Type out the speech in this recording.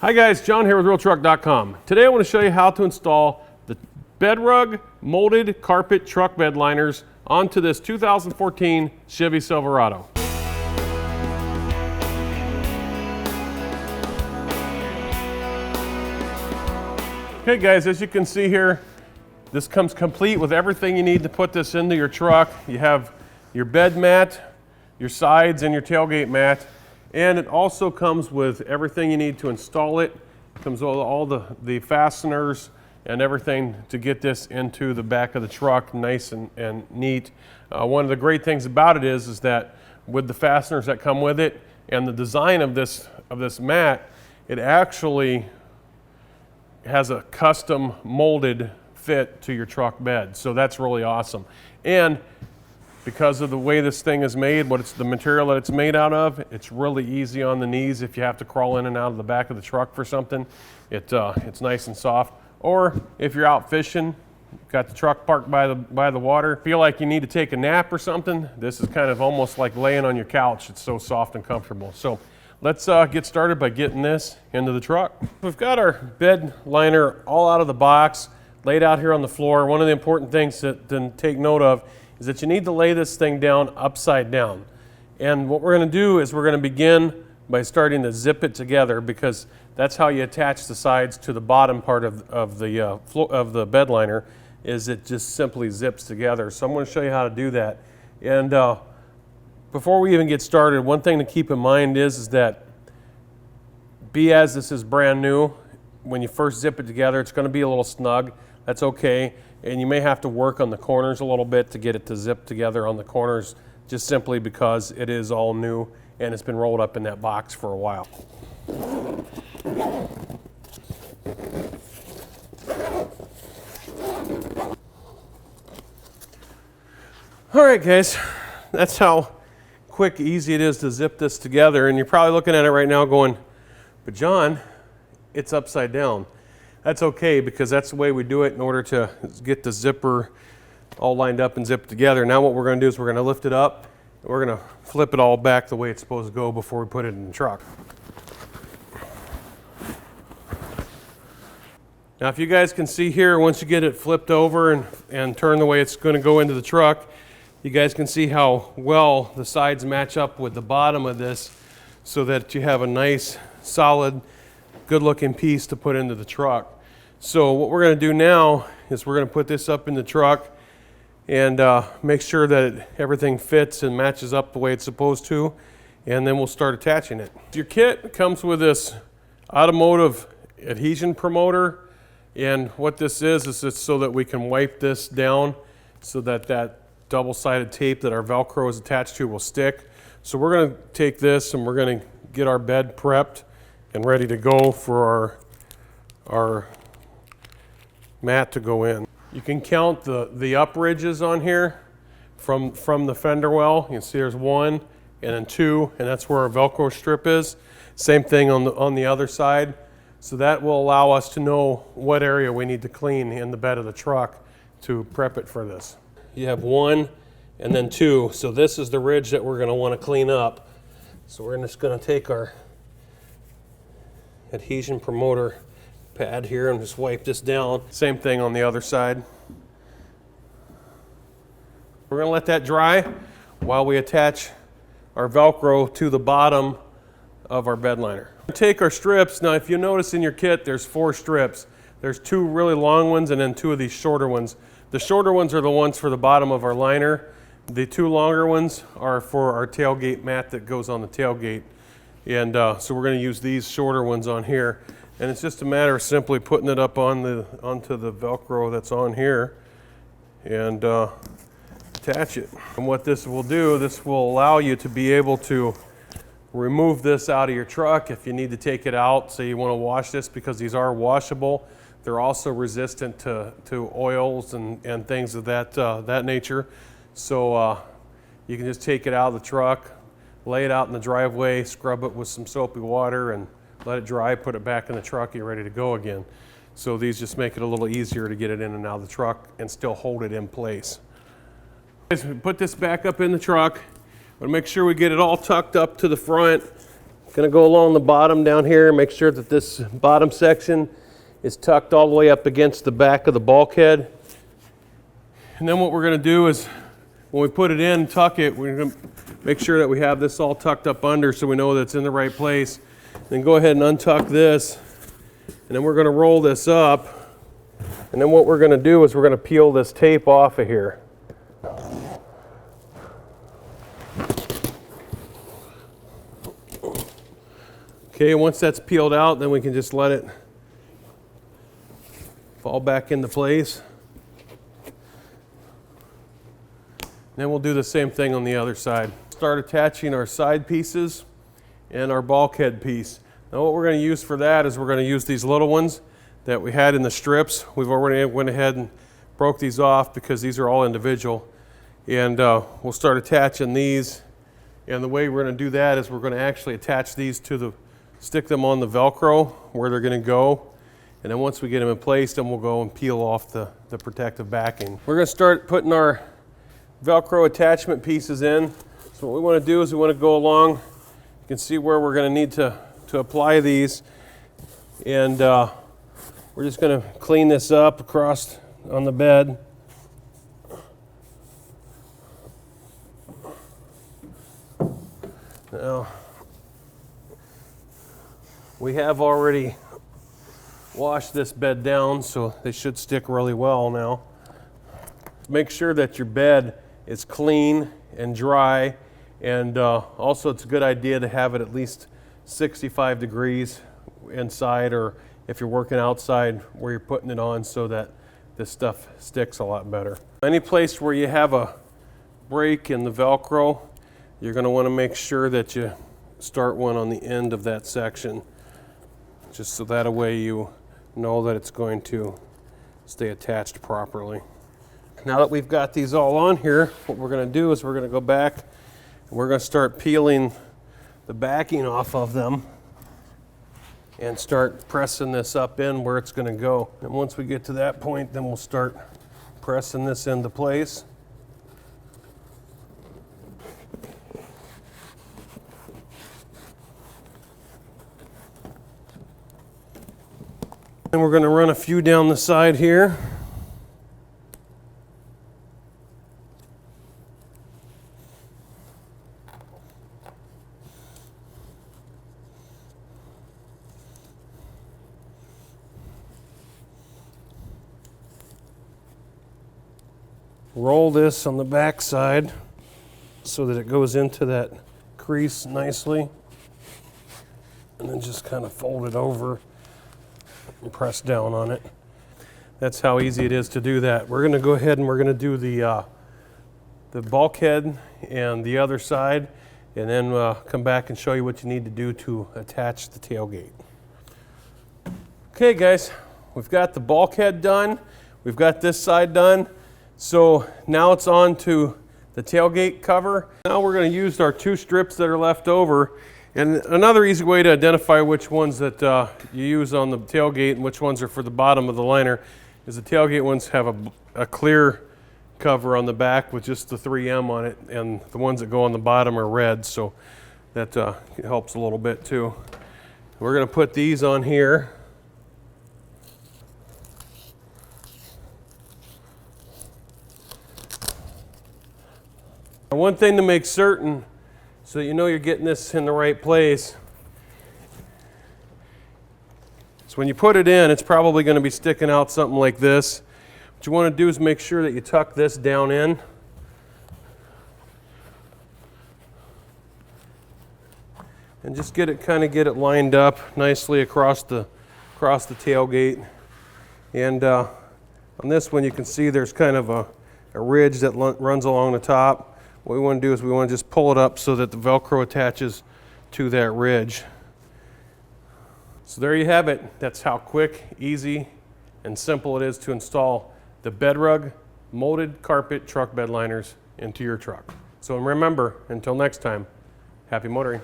Hi guys, John here with RealTruck.com. Today I want to show you how to install the BedRug molded carpet truck bed liners onto this 2014 Chevy Silverado. Okay guys, as you can see here, this comes complete with everything you need to put this into your truck. You have your bed mat, your sides, and your tailgate mat. And it also comes with everything you need to install it. It comes with all the fasteners and everything to get this into the back of the truck nice and neat. One of the great things about it is that with the fasteners that come with it and the design of this mat, it actually has a custom molded fit to your truck bed. So that's really awesome. And because of the way this thing is made, the material that it's made out of, it's really easy on the knees if you have to crawl in and out of the back of the truck for something. It's nice and soft. Or if you're out fishing, got the truck parked by the water, feel like you need to take a nap or something, this is kind of almost like laying on your couch. It's so soft and comfortable. So let's get started by getting this into the truck. We've got our bed liner all out of the box, laid out here on the floor. One of the important things to take note of is that you need to lay this thing down upside down. And what we're going to do is we're going to begin by starting to zip it together, because that's how you attach the sides to the bottom part of the bed liner, is it just simply zips together. So I'm going to show you how to do that. And before we even get started, one thing to keep in mind is that as this is brand new, when you first zip it together, it's going to be a little snug. That's okay. And you may have to work on the corners a little bit to get it to zip together on the corners, just simply because it is all new and it's been rolled up in that box for a while. All right guys, that's how quick, easy it is to zip this together. And you're probably looking at it right now going, but John, it's upside down. That's okay, because that's the way we do it in order to get the zipper all lined up and zipped together. Now what we're going to do is we're going to lift it up, and we're going to flip it all back the way it's supposed to go before we put it in the truck. Now if you guys can see here, once you get it flipped over and turn the way it's going to go into the truck, you guys can see how well the sides match up with the bottom of this, so that you have a nice, solid, good-looking piece to put into the truck. So what we're going to do now is we're going to put this up in the truck and make sure that everything fits and matches up the way it's supposed to, and then we'll start attaching it. Your kit comes with this automotive adhesion promoter, and what this is it's so that we can wipe this down so that double-sided tape that our Velcro is attached to will stick. So we're going to take this and we're going to get our bed prepped and ready to go for our mat to go in. You can count the up ridges on here from the fender well. You can see there's 1 and then 2, and that's where our Velcro strip is. Same thing on the other side. So that will allow us to know what area we need to clean in the bed of the truck to prep it for this. You have 1 and then 2. So this is the ridge that we're going to want to clean up. So we're just going to take our adhesion promoter pad here and just wipe this down. Same thing on the other side. We're going to let that dry while we attach our Velcro to the bottom of our bed liner. Take our strips. Now if you notice in your kit, there's 4 strips. There's 2 really long ones and then 2 of these shorter ones. The shorter ones are the ones for the bottom of our liner. The 2 longer ones are for our tailgate mat that goes on the tailgate. And so we're going to use these shorter ones on here. And it's just a matter of simply putting it up onto the Velcro that's on here and attach it. And what this will do, this will allow you to be able to remove this out of your truck if you need to take it out. Say you want to wash this, because these are washable. They're also resistant to oils and things of that nature. So you can just take it out of the truck, lay it out in the driveway, scrub it with some soapy water, and let it dry, put it back in the truck, you're ready to go again. So these just make it a little easier to get it in and out of the truck and still hold it in place. Put this back up in the truck. We'll make sure we get it all tucked up to the front, Going to go along the bottom down here, make sure that this bottom section is tucked all the way up against the back of the bulkhead. And then what we're going to do is, when we put it in, tuck it, we're going to make sure that we have this all tucked up under so we know that it's in the right place. Then go ahead and untuck this, and then we're going to roll this up. And then what we're going to do is we're going to peel this tape off of here. Okay, once that's peeled out, then we can just let it fall back into place. Then we'll do the same thing on the other side. Start attaching our side pieces and our bulkhead piece. Now what we're going to use for that is we're going to use these little ones that we had in the strips. We've already went ahead and broke these off because these are all individual. And we'll start attaching these. And the way we're going to do that is we're going to actually attach these to stick them on the Velcro where they're going to go. And then once we get them in place, then we'll go and peel off the protective backing. We're going to start putting our Velcro attachment pieces in. So what we want to do is we want to go along. You can see where we're going to need to apply these. And we're just going to clean this up across on the bed. Now, we have already washed this bed down, so they should stick really well now. Make sure that your bed is clean and dry, and also it's a good idea to have it at least 65 degrees inside, or if you're working outside where you're putting it on, so that this stuff sticks a lot better. Any place where you have a break in the Velcro, you're going to want to make sure that you start one on the end of that section, just so that way you know that it's going to stay attached properly. Now that we've got these all on here, what we're going to do is we're going to go back and we're going to start peeling the backing off of them and start pressing this up in where it's going to go. And once we get to that point, then we'll start pressing this into place. And we're going to run a few down the side here. Roll this on the back side so that it goes into that crease nicely, and then just kind of fold it over and press down on it. That's how easy it is to do that. We're going to go ahead and we're going to do the bulkhead and the other side, and then come back and show you what you need to do to attach the tailgate. Okay guys, we've got the bulkhead done, we've got this side done, so now it's on to the tailgate cover. Now we're going to use our two strips that are left over. And another easy way to identify which ones that you use on the tailgate and which ones are for the bottom of the liner is the tailgate ones have a clear cover on the back with just the 3M on it, and the ones that go on the bottom are red, so that helps a little bit too. We're going to put these on here. And one thing to make certain, so you know you're getting this in the right place, so when you put it in, it's probably going to be sticking out something like this. What you want to do is make sure that you tuck this down in. And just get it lined up nicely across the tailgate. And on this one you can see there's kind of a ridge that runs along the top. What we want to do is we want to just pull it up so that the Velcro attaches to that ridge. So there you have it. That's how quick, easy, and simple it is to install the BedRug molded carpet truck bed liners into your truck. So remember, until next time, happy motoring.